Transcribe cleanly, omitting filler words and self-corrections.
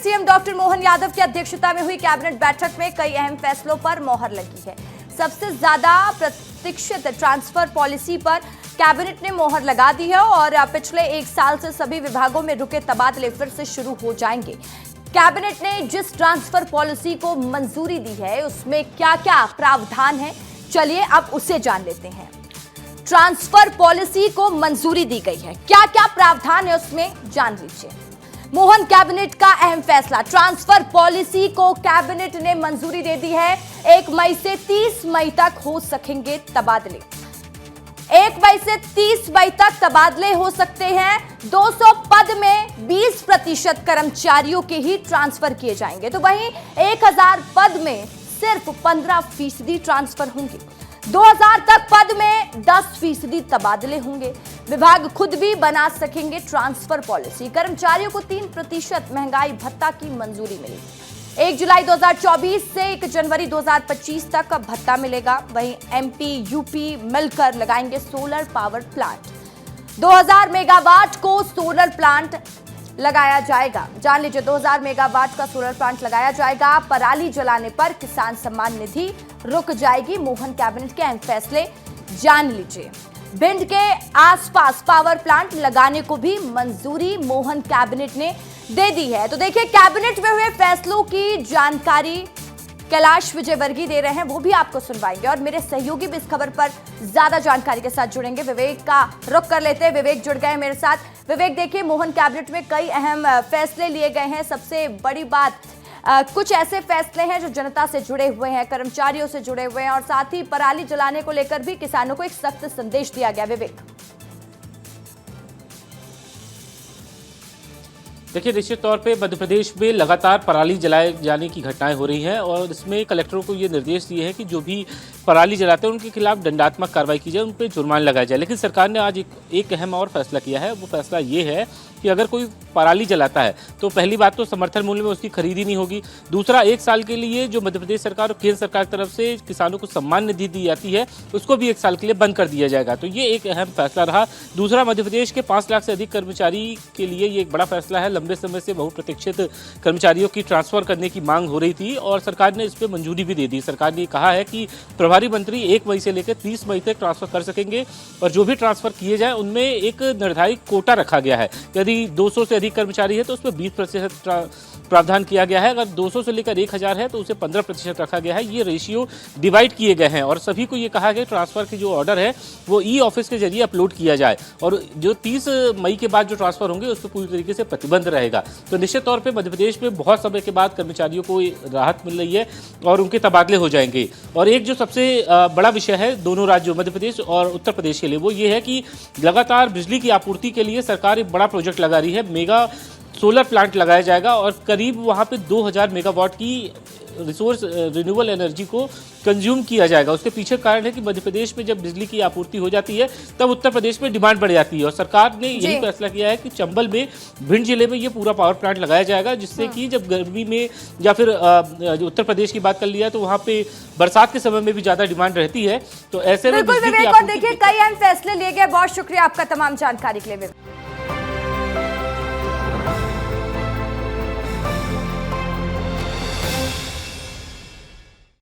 CM doctor Mohan Yadav की अध्यक्षता में हुई कैबिनेट बैठक में कई अहम फैसलों पर मोहर लगी है। सबसे ज्यादा प्रतीक्षित ट्रांसफर पॉलिसी पर कैबिनेट ने मोहर लगा दी है और पिछले एक साल से सभी विभागों में रुके तबादले फिर से शुरू हो जाएंगे। कैबिनेट ने जिस ट्रांसफर पॉलिसी को मंजूरी दी है उसमें क्या क्या प्रावधान है, चलिए अब उसे जान लेते हैं। ट्रांसफर पॉलिसी को मंजूरी दी गई है, क्या क्या प्रावधान है उसमें जान लीजिए। मोहन कैबिनेट का अहम फैसला, ट्रांसफर पॉलिसी को कैबिनेट ने मंजूरी दे दी है। 1 मई से 30 मई तक हो सकेंगे तबादले। 1 मई से 30 मई तक तबादले हो सकते हैं। 200 पद में 20% कर्मचारियों के ही ट्रांसफर किए जाएंगे, तो वहीं 1000 पद में सिर्फ 15% ट्रांसफर होंगे। 2000 तक पद में 10% तबादले होंगे। विभाग खुद भी बना सकेंगे ट्रांसफर पॉलिसी। कर्मचारियों को 3% महंगाई भत्ता की मंजूरी मिली। 1 जुलाई 2024 से 1 जनवरी 2025 तक भत्ता मिलेगा। वहीं एमपी यूपी मिलकर लगाएंगे सोलर पावर प्लांट। 2000 मेगावाट को सोलर प्लांट लगाया जाएगा। जान लीजिए, 2000 मेगावाट का सोलर प्लांट लगाया जाएगा। पराली जलाने पर किसान सम्मान निधि रुक जाएगी। मोहन कैबिनेट के अहम फैसले जान लीजिए। भिंड के आसपास पावर प्लांट लगाने को भी मंजूरी मोहन कैबिनेट ने दे दी है। तो देखिए, कैबिनेट में हुए फैसलों की जानकारी कैलाश विजयवर्गीय दे रहे हैं, वो भी आपको सुनवाएंगे और मेरे सहयोगी भी इस खबर पर ज्यादा जानकारी के साथ जुड़ेंगे। विवेक का रुख कर लेते हैं। विवेक जुड़ गए मेरे साथ। विवेक, देखिए, मोहन कैबिनेट में कई अहम फैसले लिए गए हैं। सबसे बड़ी बात, कुछ ऐसे फैसले हैं जो जनता से जुड़े हुए हैं, कर्मचारियों से जुड़े हुए हैं और साथ ही पराली जलाने को लेकर भी किसानों को एक सख्त संदेश दिया गया। विवेक, देखिए, निश्चित तौर पे मध्य प्रदेश में लगातार पराली जलाए जाने की घटनाएं हो रही हैं और इसमें कलेक्टरों को ये निर्देश दिए हैं कि जो भी पराली जलाते हैं उनके खिलाफ दंडात्मक कार्रवाई की जाए, उन पर जुर्माना लगाया जाए। लेकिन सरकार ने आज एक अहम और फैसला किया है। वो फैसला ये है कि अगर कोई पराली जलाता है तो पहली बात तो समर्थन मूल्य में उसकी खरीदी नहीं होगी। दूसरा, 1 साल के लिए जो मध्य प्रदेश सरकार और केंद्र सरकार की तरफ से किसानों को सम्मान निधि दी जाती है उसको भी 1 साल के लिए बंद कर दिया जाएगा। तो ये एक अहम फैसला रहा। दूसरा, मध्य प्रदेश के 5 लाख से अधिक कर्मचारी के लिए ये एक बड़ा फैसला है। लंबे समय से बहुप्रतीक्षित कर्मचारियों की ट्रांसफर करने की मांग हो रही थी और सरकार ने इस पर मंजूरी भी दे दी। सरकार ने कहा है कि प्रभारी मंत्री 1 मई से लेकर 30 मई तक ट्रांसफर कर सकेंगे और जो भी ट्रांसफर किए जाए उनमें एक निर्धारित कोटा रखा गया है। यदि 200 से अधिक कर्मचारी है तो उसमें 20% प्रावधान किया गया है। अगर 200 से लेकर 1000 है तो उसे 15% रखा गया है। ये रेशियो डिवाइड किए गए हैं और सभी को ये कहा गया ट्रांसफर के जो ऑर्डर है वो ई ऑफिस के जरिए अपलोड किया जाए और जो 30 मई के बाद जो ट्रांसफर होंगे उस पर पूरी तरीके से प्रतिबंध रहेगा। तो निश्चित तौर पर मध्य प्रदेश में बहुत समय के बाद कर्मचारियों को राहत मिल रही है और उनके तबादले हो जाएंगे। और एक जो सबसे बड़ा विषय है दोनों राज्यों मध्य प्रदेश और उत्तर प्रदेश के लिए, वो ये है कि लगातार बिजली की आपूर्ति के लिए सरकार एक बड़ा प्रोजेक्ट लगा रही है। मेगा सोलर प्लांट लगाया जाएगा और करीब वहाँ पे 2000 मेगावाट की रिसोर्स रिन्यूएबल एनर्जी को कंज्यूम किया जाएगा। उसके पीछे कारण है कि मध्य प्रदेश में जब बिजली की आपूर्ति हो जाती है तब उत्तर प्रदेश में डिमांड बढ़ जाती है और सरकार ने यही फैसला किया है कि चंबल में, भिंड जिले में ये पूरा पावर प्लांट लगाया जाएगा, जिससे कि जब गर्मी में या फिर उत्तर प्रदेश की बात कर लिया तो वहाँ पे बरसात के समय में भी ज्यादा डिमांड रहती है। तो ऐसे में देखिए, कई अहम फैसले लिए गए। बहुत शुक्रिया आपका तमाम जानकारी के लिए।